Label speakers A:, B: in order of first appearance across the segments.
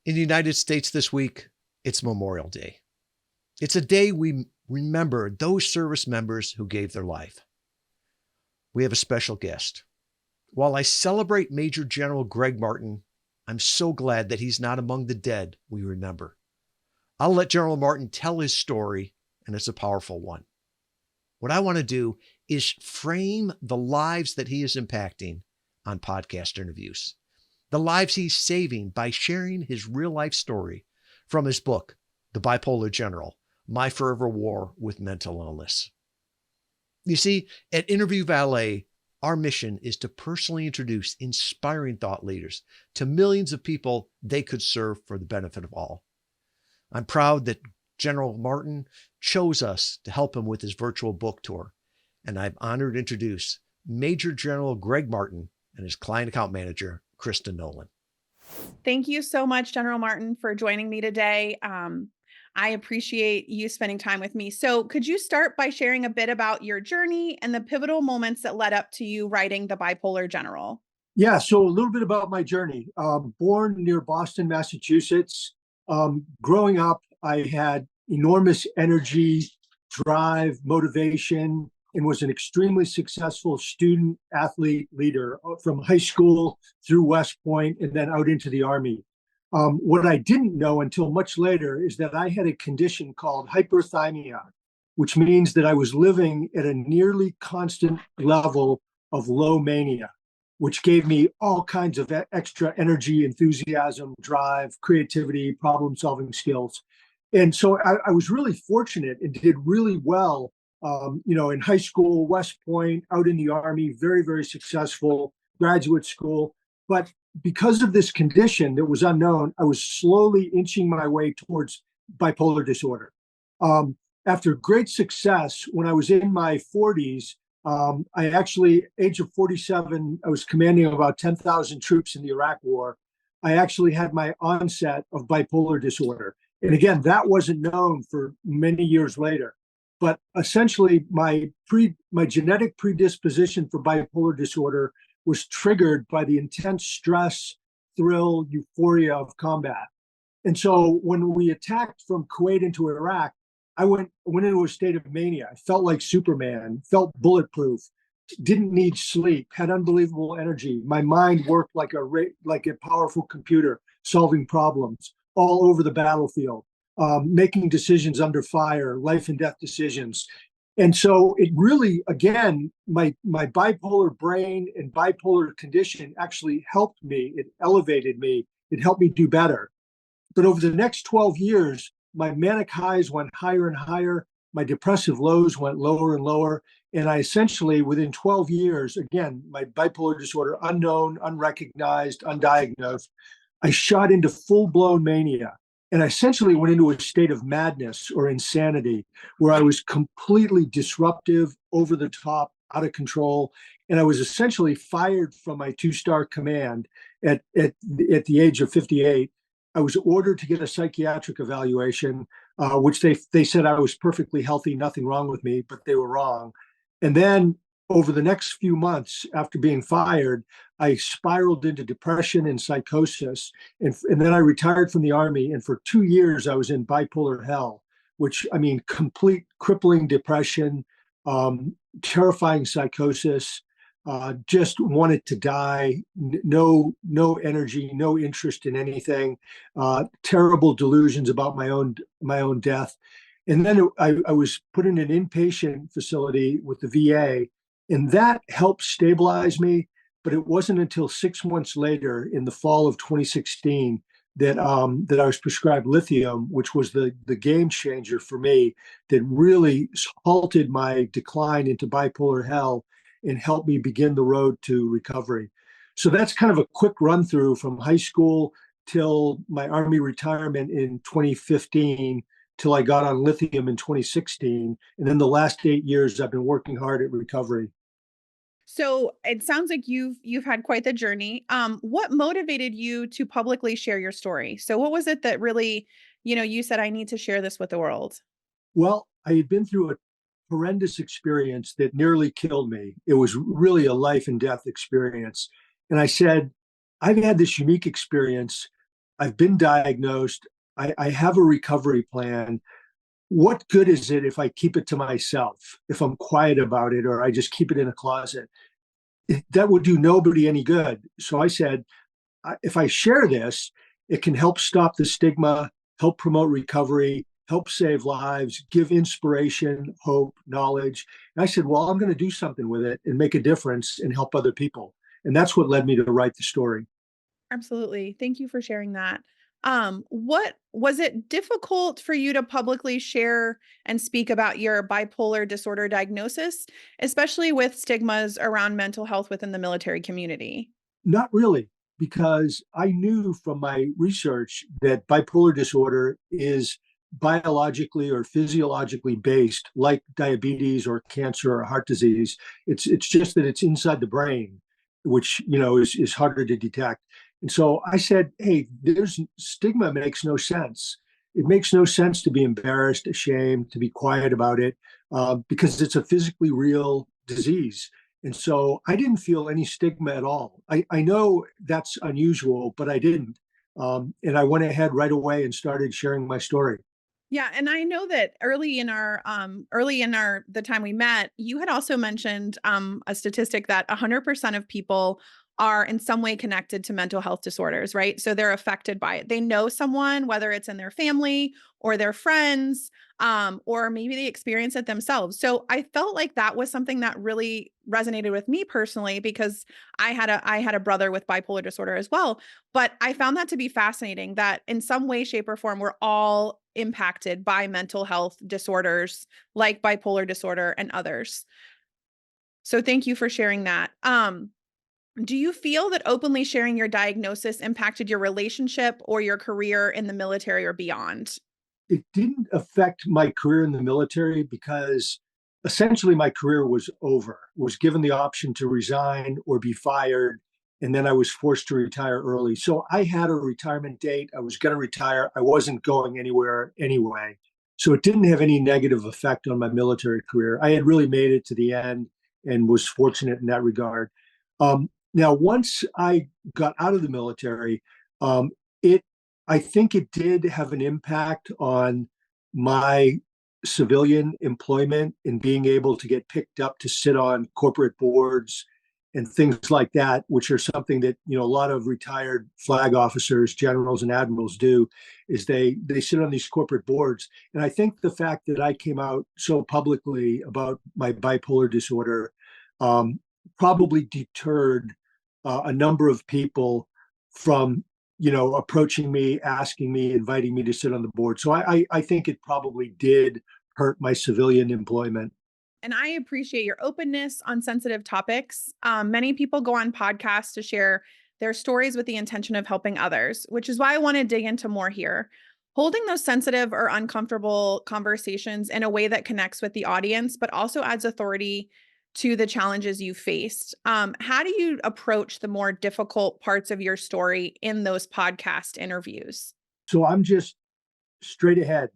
A: In the United States this week, it's Memorial Day. It's a day we remember those service members who gave their life. We have a special guest. While I celebrate Major General Gregg Martin, I'm so glad that he's not among the dead we remember. I'll let General Martin tell his story, and it's a powerful one. What I want to do is frame the lives that he is impacting on podcast interviews, the lives he's saving by sharing his real life story from his book, The Bipolar General, My Forever War with Mental Illness. You see, at Interview Valet, our mission is to personally introduce inspiring thought leaders to millions of people they could serve for the benefit of all. I'm proud that General Martin chose us to help him with his virtual book tour, and I'm honored to introduce Major General Gregg Martin and his client account manager, Kristen Nolan.
B: Thank you so much, General Martin, for joining me today. I appreciate you spending time with me. So could you start by sharing a bit about your journey and the pivotal moments that led up to you writing The Bipolar General?
C: Yeah, so a little bit about my journey. Born near Boston, Massachusetts. Growing up, I had enormous energy, drive, motivation, and was an extremely successful student, athlete, leader from high school through West Point and then out into the Army. What I didn't know until much later is that I had a condition called hyperthymia, which means that I was living at a nearly constant level of low mania, which gave me all kinds of extra energy, enthusiasm, drive, creativity, problem-solving skills. And so I was really fortunate and did really well, in high school, West Point, out in the Army, very, very successful, graduate school. But because of this condition that was unknown, I was slowly inching my way towards bipolar disorder. After great success, when I was in my 40s, I actually, age of 47, I was commanding about 10,000 troops in the Iraq War. I actually had my onset of bipolar disorder. And again, that wasn't known for many years later. But essentially, my genetic predisposition for bipolar disorder was triggered by the intense stress, thrill, euphoria of combat. And so when we attacked from Kuwait into Iraq, I went into a state of mania. I felt like Superman, felt bulletproof, didn't need sleep, had unbelievable energy. My mind worked like a powerful computer, solving problems all over the battlefield, making decisions under fire, life and death decisions. And so it really, again, my bipolar brain and bipolar condition actually helped me. It elevated me. It helped me do better. But over the next 12 years, my manic highs went higher and higher. My depressive lows went lower and lower. And I essentially, within 12 years, again, my bipolar disorder, unknown, unrecognized, undiagnosed, I shot into full-blown mania. And I essentially went into a state of madness or insanity where I was completely disruptive, over the top, out of control. And I was essentially fired from my two-star command at the age of 58. I was ordered to get a psychiatric evaluation, which they said I was perfectly healthy, nothing wrong with me, but they were wrong. And then over the next few months after being fired, I spiraled into depression and psychosis. And then I retired from the Army. And for 2 years, I was in bipolar hell, which, I mean, complete crippling depression, terrifying psychosis, just wanted to die, no energy, no interest in anything, terrible delusions about my own death. And then I was put in an inpatient facility with the VA, and that helped stabilize me. But it wasn't until 6 months later, in the fall of 2016, that I was prescribed lithium, which was the game changer for me, that really halted my decline into bipolar hell and helped me begin the road to recovery. So that's kind of a quick run through from high school till my Army retirement in 2015, till I got on lithium in 2016. And then the last 8 years, I've been working hard at recovery.
B: So it sounds like you've had quite the journey. What motivated you to publicly share your story? So what was it that really, you said, I need to share this with the world?
C: Well, I had been through a horrendous experience that nearly killed me. It was really a life and death experience. And I said, I've had this unique experience. I've been diagnosed. I have a recovery plan. What good is it if I keep it to myself, if I'm quiet about it, or I just keep it in a closet? That would do nobody any good. So I said, if I share this, it can help stop the stigma, help promote recovery, help save lives, give inspiration, hope, knowledge. And I said, well, I'm going to do something with it and make a difference and help other people. And that's what led me to write the story.
B: Absolutely. Thank you for sharing that. What was it difficult for you to publicly share and speak about your bipolar disorder diagnosis, especially with stigmas around mental health within the military community?
C: Not really, because I knew from my research that bipolar disorder is biologically or physiologically based, like diabetes or cancer or heart disease. It's just that it's inside the brain, which is harder to detect. And so I said, hey, there's stigma makes no sense. It makes no sense to be embarrassed, ashamed, to be quiet about it, because it's a physically real disease. And so I didn't feel any stigma at all. I know that's unusual, but I didn't. And I went ahead right away and started sharing my story.
B: Yeah, and I know that early in our the time we met, you had also mentioned a statistic that 100% of people are in some way connected to mental health disorders, right? So they're affected by it. They know someone, whether it's in their family or their friends, or maybe they experience it themselves. So I felt like that was something that really resonated with me personally because I had a brother with bipolar disorder as well. But I found that to be fascinating that in some way, shape, or form, we're all impacted by mental health disorders like bipolar disorder and others. So thank you for sharing that. Do you feel that openly sharing your diagnosis impacted your relationship or your career in the military or beyond?
C: It didn't affect my career in the military because essentially my career was over. Was given the option to resign or be fired, and then I was forced to retire early. So I had a retirement date. I was going to retire. I wasn't going anywhere anyway. So it didn't have any negative effect on my military career. I had really made it to the end and was fortunate in that regard. Now, once I got out of the military, it I think it did have an impact on my civilian employment and being able to get picked up to sit on corporate boards and things like that, which are something that a lot of retired flag officers, generals, and admirals do, is they sit on these corporate boards. And I think the fact that I came out so publicly about my bipolar disorder um, probably deterred a number of people from approaching me, asking me, inviting me to sit on the board. So I think it probably did hurt my civilian employment.
B: And I appreciate your openness on sensitive topics. Many people go on podcasts to share their stories with the intention of helping others, which is why I want to dig into more here. Holding those sensitive or uncomfortable conversations in a way that connects with the audience, but also adds authority to the challenges you faced. How do you approach the more difficult parts of your story in those podcast interviews?
C: So I'm just straight ahead,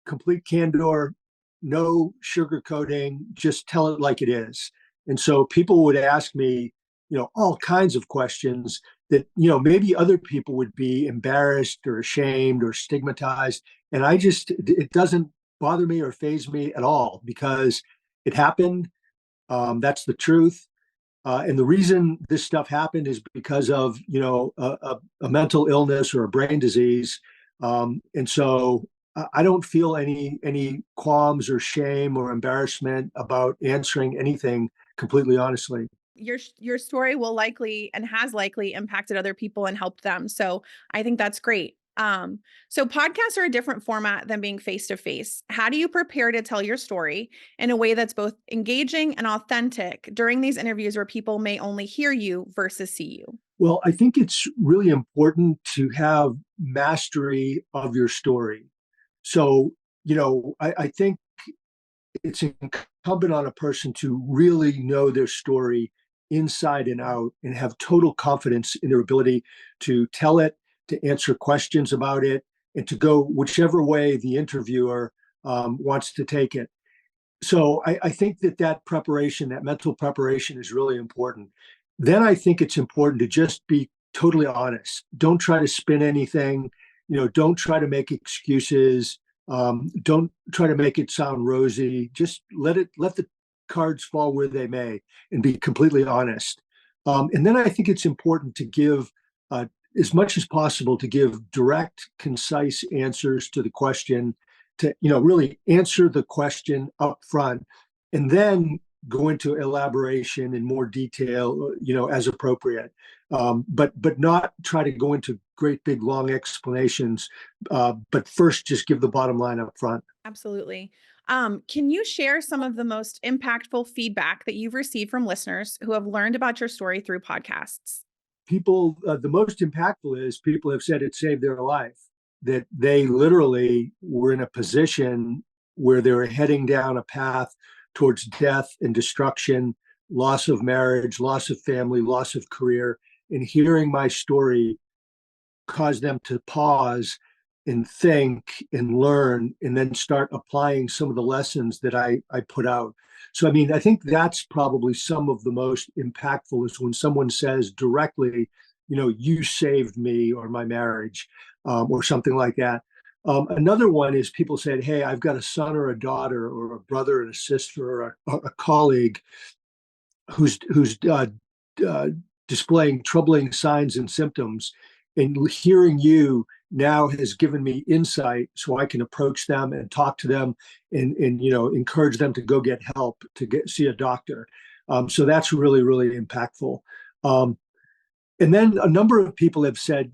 C: complete candor, no sugarcoating, just tell it like it is. And so people would ask me, all kinds of questions that, maybe other people would be embarrassed or ashamed or stigmatized. And it doesn't bother me or faze me at all because it happened. That's the truth. And the reason this stuff happened is because of a mental illness or a brain disease. And so I don't feel any qualms or shame or embarrassment about answering anything completely honestly.
B: Your story will likely and has likely impacted other people and helped them. So I think that's great. So podcasts are a different format than being face to face. How do you prepare to tell your story in a way that's both engaging and authentic during these interviews where people may only hear you versus see you?
C: Well, I think it's really important to have mastery of your story. So, I think it's incumbent on a person to really know their story inside and out and have total confidence in their ability to tell it, to answer questions about it, and to go whichever way the interviewer wants to take it. So I think that preparation, that mental preparation is really important. Then I think it's important to just be totally honest. Don't try to spin anything. Don't try to make excuses. Don't try to make it sound rosy. Just let the cards fall where they may, and be completely honest. And then I think it's important to give, as much as possible, to give direct, concise answers to the question, to really answer the question up front, and then go into elaboration in more detail, as appropriate. But not try to go into great big long explanations. But first, just give the bottom line up front.
B: Absolutely. Can you share some of the most impactful feedback that you've received from listeners who have learned about your story through podcasts?
C: People, the most impactful is people have said it saved their life, that they literally were in a position where they were heading down a path towards death and destruction, loss of marriage, loss of family, loss of career. And hearing my story caused them to pause and think and learn, and then start applying some of the lessons that I put out. So, I mean, I think that's probably some of the most impactful, is when someone says directly, you saved me or my marriage, or something like that. Another one is people said, hey, I've got a son or a daughter or a brother and a sister or a colleague who's displaying troubling signs and symptoms, and hearing you now has given me insight, so I can approach them and talk to them, and encourage them to go get help, to see a doctor. So that's really, really impactful. And then a number of people have said,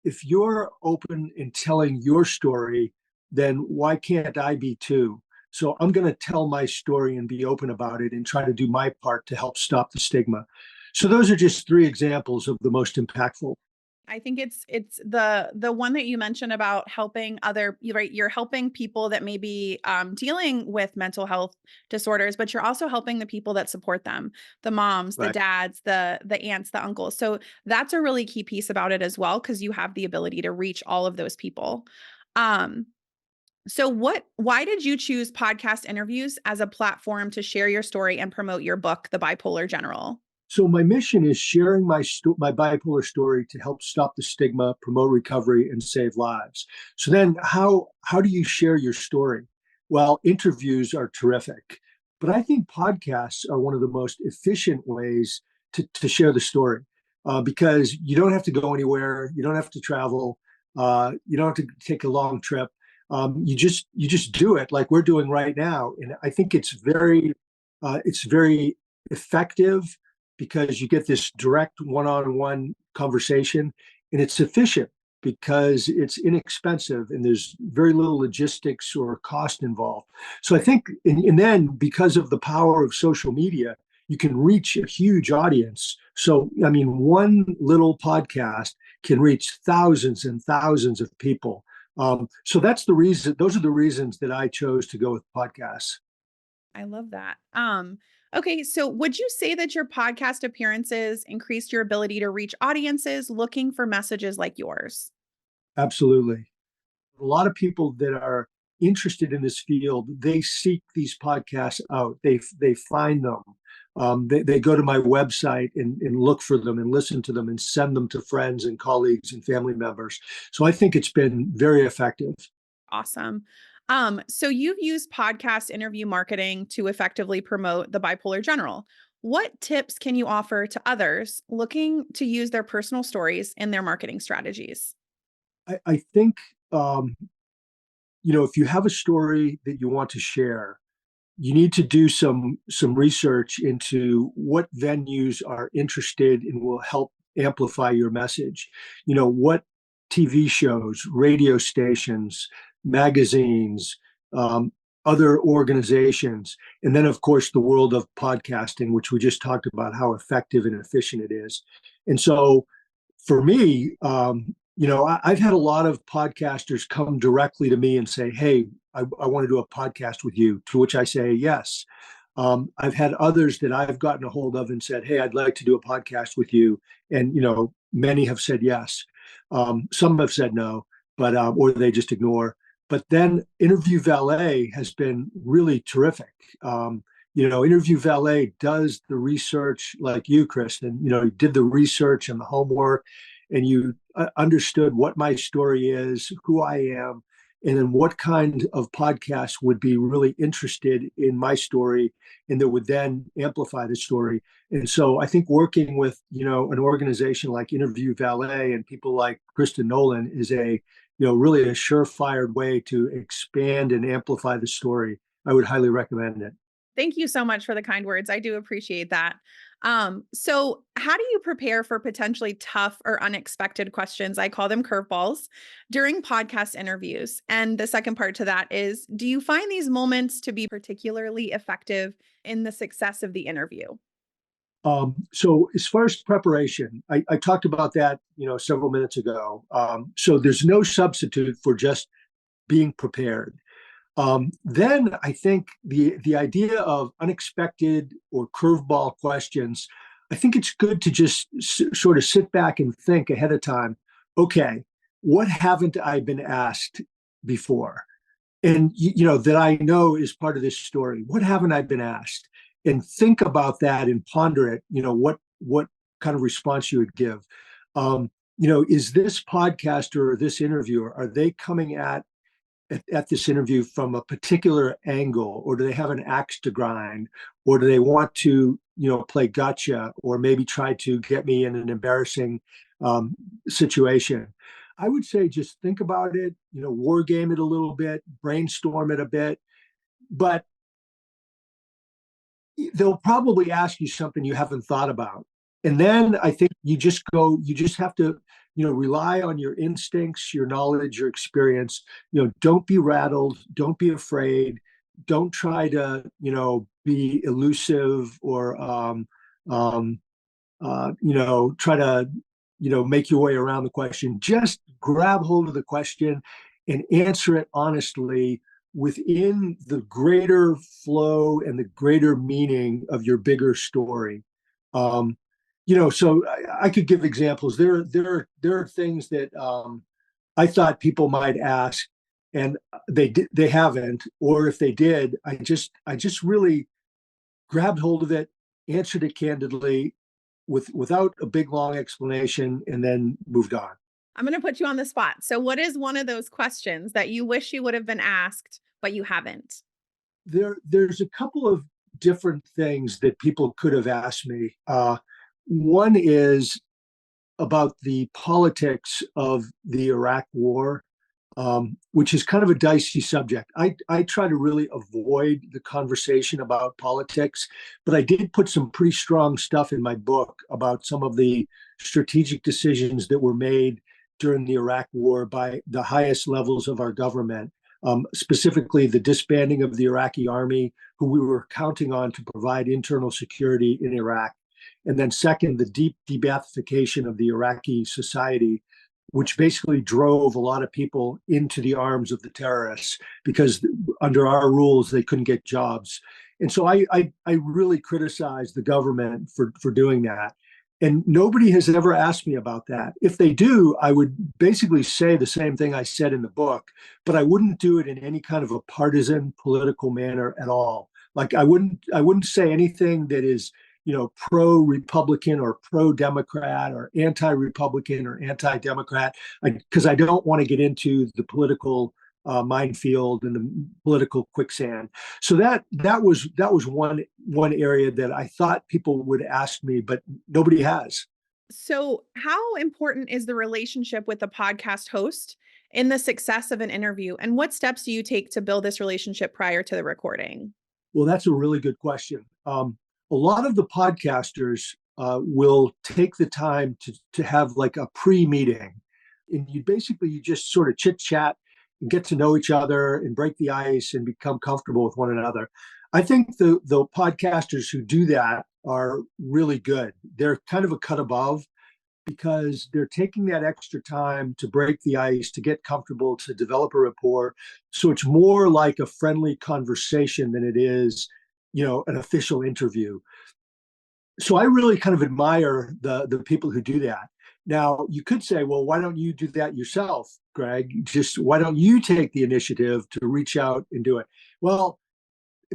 C: if you're open in telling your story, then why can't I be too? So I'm going to tell my story and be open about it, and try to do my part to help stop the stigma. So those are just three examples of the most impactful.
B: I think it's the one that you mentioned about helping right? You're helping people that may be dealing with mental health disorders, but you're also helping the people that support them, the moms, the
C: Right.
B: dads, the aunts, the uncles. So that's a really key piece about it as well, because you have the ability to reach all of those people. Um, so why did you choose podcast interviews as a platform to share your story and promote your book, The Bipolar General?
C: So my mission is sharing my bipolar story to help stop the stigma, promote recovery, and save lives. So then, how do you share your story? Well, interviews are terrific, but I think podcasts are one of the most efficient ways to share the story, because you don't have to go anywhere, you don't have to travel, you don't have to take a long trip. You just do it like we're doing right now, and I think it's very effective, because you get this direct one-on-one conversation, and it's efficient because it's inexpensive and there's very little logistics or cost involved. So I think, and then because of the power of social media, you can reach a huge audience. So, I mean, one little podcast can reach thousands and thousands of people. So that's the reason, those are the reasons that I chose to go with podcasts.
B: I love that. Okay, so would you say that your podcast appearances increased your ability to reach audiences looking for messages like yours?
C: Absolutely. A lot of people that are interested in this field, they seek these podcasts out. They find them. They go to my website and look for them and listen to them and send them to friends and colleagues and family members. So I think it's been very effective.
B: Awesome. So you've used podcast interview marketing to effectively promote the Bipolar General. What tips can you offer to others looking to use their personal stories in their marketing strategies?
C: I think, if you have a story that you want to share, you need to do some research into what venues are interested and will help amplify your message. What TV shows, radio stations, magazines, other organizations, and then of course the world of podcasting, which we just talked about how effective and efficient it is. And so for me, I've had a lot of podcasters come directly to me and say, hey, I want to do a podcast with you, to which I say yes. I've had others that I've gotten a hold of and said, hey, I'd like to do a podcast with you. And, many have said yes. Some have said no, but or they just ignore. But then Interview Valet has been really terrific. Interview Valet does the research like you, Kristen. You did the research and the homework, and you understood what my story is, who I am, and then what kind of podcast would be really interested in my story and that would then amplify the story. And so I think working with, an organization like Interview Valet and people like Kristen Nolan is really a surefire way to expand and amplify the story. I would highly recommend it.
B: Thank you so much for the kind words. I do appreciate that. So how do you prepare for potentially tough or unexpected questions? I call them curveballs during podcast interviews. And the second part to that is, do you find these moments to be particularly effective in the success of the interview?
C: So as far as preparation, I talked about that, several minutes ago. So there's no substitute for just being prepared. Then I think the idea of unexpected or curveball questions, I think it's good to just sort of sit back and think ahead of time. Okay, what haven't I been asked before? And that I know is part of this story. What haven't I been asked? And think about that and ponder it. What kind of response you would give. Is this podcaster or this interviewer, are they coming at this interview from a particular angle, or do they have an axe to grind, or do they want to play gotcha, or maybe try to get me in an embarrassing situation? I would say just think about it, war game it a little bit, brainstorm it a bit, but they'll probably ask you something you haven't thought about. And then I think you just have to, rely on your instincts, your knowledge, your experience. Don't be rattled. Don't be afraid. Don't try to, be elusive or, try to, make your way around the question. Just grab hold of the question and answer it honestly within the greater flow and the greater meaning of your bigger story. So I could give examples. There are things that I thought people might ask, and they haven't, or if they did, I just really grabbed hold of it, answered it candidly, without a big long explanation, and then moved on.
B: I'm going to put you on the spot. So what is one of those questions that you wish you would have been asked, but you haven't?
C: There's a couple of different things that people could have asked me. One is about the politics of the Iraq War, which is kind of a dicey subject. I try to really avoid the conversation about politics, but I did put some pretty strong stuff in my book about some of the strategic decisions that were made during the Iraq War by the highest levels of our government, specifically the disbanding of the Iraqi army, who we were counting on to provide internal security in Iraq. And then second, the deep de-Baathification of the Iraqi society, which basically drove a lot of people into the arms of the terrorists because under our rules, they couldn't get jobs. And so I really criticize the government for doing that. And nobody has ever asked me about that. If they do, I would basically say the same thing I said in the book, but I wouldn't do it in any kind of a partisan political manner at all. Like I wouldn't say anything that is, pro-Republican or pro-Democrat or anti-Republican or anti-Democrat, because I don't want to get into the political minefield and the political quicksand. So that was one area that I thought people would ask me, but nobody has.
B: So how important is the relationship with the podcast host in the success of an interview? And what steps do you take to build this relationship prior to the recording?
C: Well, that's a really good question. A lot of the podcasters will take the time to have like a pre-meeting, and you just sort of chit chat and get to know each other and break the ice and become comfortable with one another. I think the podcasters who do that are really good. They're kind of a cut above because they're taking that extra time to break the ice, to get comfortable, to develop a rapport. So it's more like a friendly conversation than it is, an official interview. So I really kind of admire the people who do that. Now, you could say, well, why don't you do that yourself, Gregg? Just why don't you take the initiative to reach out and do it? Well,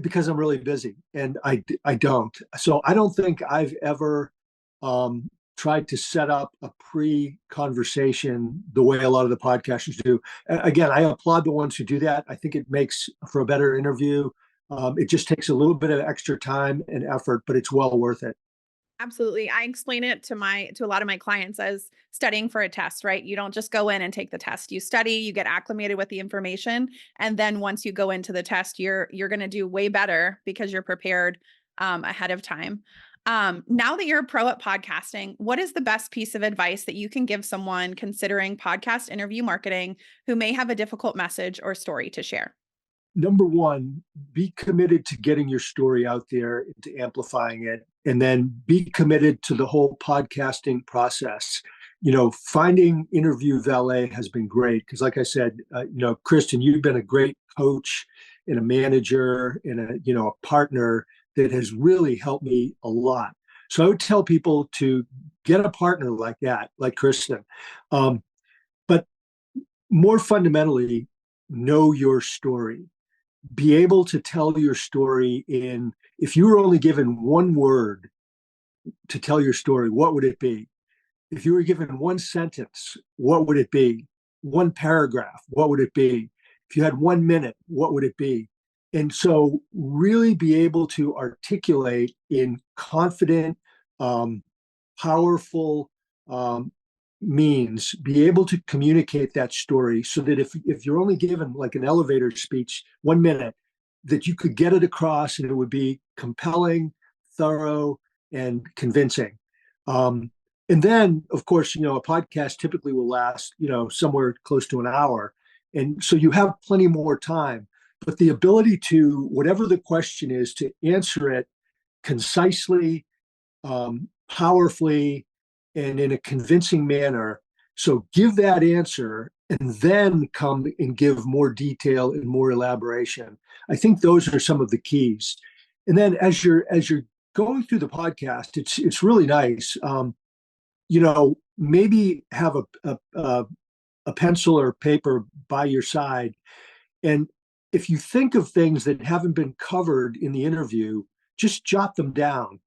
C: because I'm really busy, and I don't. So I don't think I've ever tried to set up a pre-conversation the way a lot of the podcasters do. Again, I applaud the ones who do that. I think it makes for a better interview. It just takes a little bit of extra time and effort, but it's well worth it.
B: Absolutely. I explain it to a lot of my clients as studying for a test, right? You don't just go in and take the test. You study, you get acclimated with the information, and then once you go into the test, you're going to do way better because you're prepared ahead of time. Now that you're a pro at podcasting, what is the best piece of advice that you can give someone considering podcast interview marketing who may have a difficult message or story to share?
C: Number one, be committed to getting your story out there and to amplifying it. And then be committed to the whole podcasting process. Finding Interview Valet has been great because, like I said, Kristen, you've been a great coach and a manager and a partner that has really helped me a lot. So I would tell people to get a partner like that, like Kristen. But more fundamentally, know your story. Be able to tell your story if you were only given one word to tell your story, what would it be? If you were given one sentence, what would it be? One paragraph, what would it be? If you had 1 minute, what would it be? And so really be able to articulate in confident, powerful means, be able to communicate that story so that if you're only given like an elevator speech, 1 minute, that you could get it across and it would be compelling, thorough, and convincing. And then, of course, a podcast typically will last, somewhere close to an hour. And so you have plenty more time. But the ability to, whatever the question is, to answer it concisely, powerfully, and in a convincing manner. So give that answer and then come and give more detail and more elaboration. I think those are some of the keys. And then as you're going through the podcast, it's really nice. Maybe have a pencil or paper by your side. And if you think of things that haven't been covered in the interview, just jot them down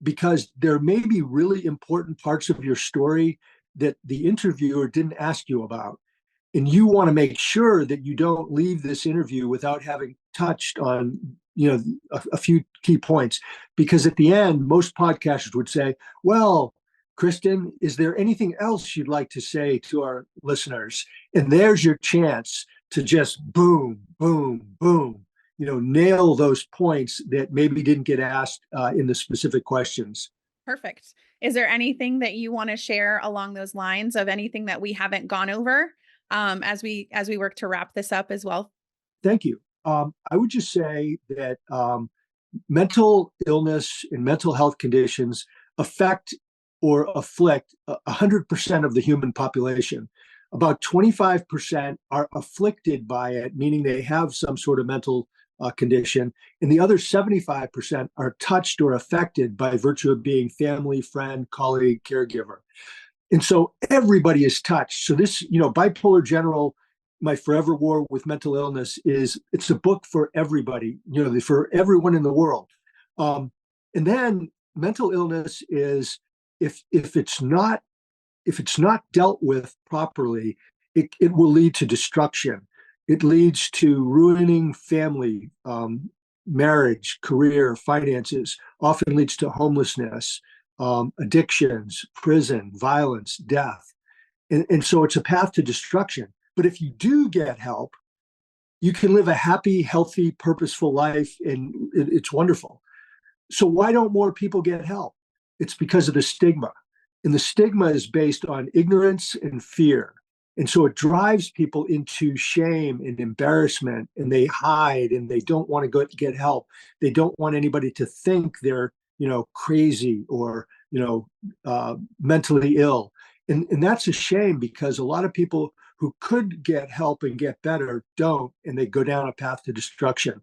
C: because there may be really important parts of your story that the interviewer didn't ask you about. And you want to make sure that you don't leave this interview without having touched on, a few key points. Because at the end, most podcasters would say, well, Kristen, is there anything else you'd like to say to our listeners? And there's your chance to just boom, boom, boom, nail those points that maybe didn't get asked in the specific questions.
B: Perfect. Is there anything that you want to share along those lines of anything that we haven't gone over as we work to wrap this up as well?
C: Thank you. I would just say that mental illness and mental health conditions affect or afflict 100% of the human population. About 25% are afflicted by it, meaning they have some sort of mental condition, and the other 75% are touched or affected by virtue of being family, friend, colleague, caregiver. And so everybody is touched. So this, Bipolar General, My Forever War with Mental Illness, it's a book for everybody, for everyone in the world. And then mental illness is, if it's not dealt with properly, it will lead to destruction. It leads to ruining family, marriage, career, finances, often leads to homelessness, addictions, prison, violence, death. And so it's a path to destruction. But if you do get help, you can live a happy, healthy, purposeful life, and it's wonderful. So why don't more people get help? It's because of the stigma. And the stigma is based on ignorance and fear. And so it drives people into shame and embarrassment, and they hide and they don't want to go get help. They don't want anybody to think they're, crazy or, mentally ill. And that's a shame because a lot of people who could get help and get better don't, and they go down a path to destruction.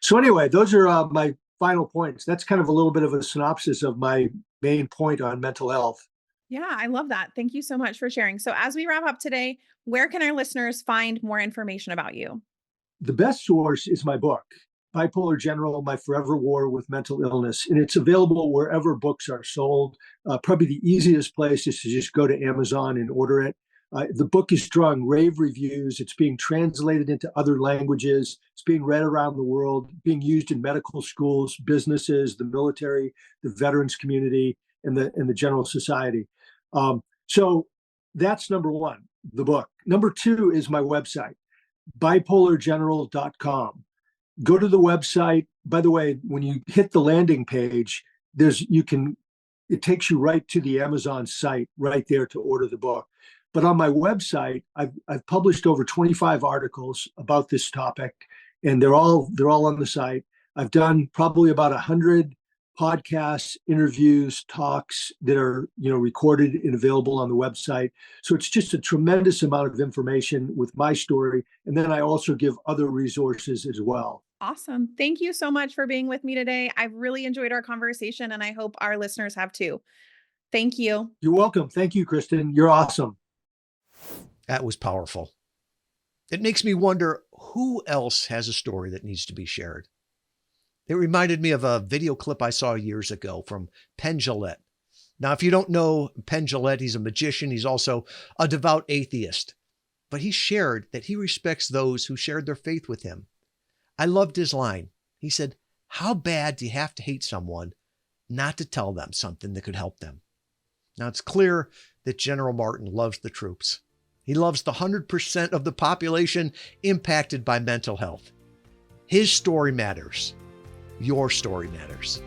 C: So anyway, those are my final points. That's kind of a little bit of a synopsis of my main point on mental health.
B: Yeah, I love that. Thank you so much for sharing. So as we wrap up today, where can our listeners find more information about you?
C: The best source is my book. Bipolar General, My Forever War with Mental Illness. And it's available wherever books are sold. Probably the easiest place is to just go to Amazon and order it. The book is drawing rave reviews. It's being translated into other languages. It's being read around the world, being used in medical schools, businesses, the military, the veterans community, and the general society. So that's number one, the book. Number two is my website, bipolargeneral.com. Go to the website. By the way, when you hit the landing page, it takes you right to the Amazon site right there to order the book. But on my website, I've published over 25 articles about this topic, and they're all on the site. I've done probably about 100 podcasts, interviews, talks that are recorded and available on the website. So it's just a tremendous amount of information with my story, and then I also give other resources as well.
B: Awesome. Thank you so much for being with me today. I've really enjoyed our conversation, and I hope our listeners have too. Thank you.
C: You're welcome. Thank you, Kristen. You're awesome.
A: That was powerful. It makes me wonder who else has a story that needs to be shared. It reminded me of a video clip I saw years ago from Penn Jillette. Now, if you don't know Penn Jillette, he's a magician. He's also a devout atheist. But he shared that he respects those who shared their faith with him. I loved his line. He said, "How bad do you have to hate someone not to tell them something that could help them?" Now, it's clear that General Martin loves the troops. He loves the 100% of the population impacted by mental health. His story matters. Your story matters.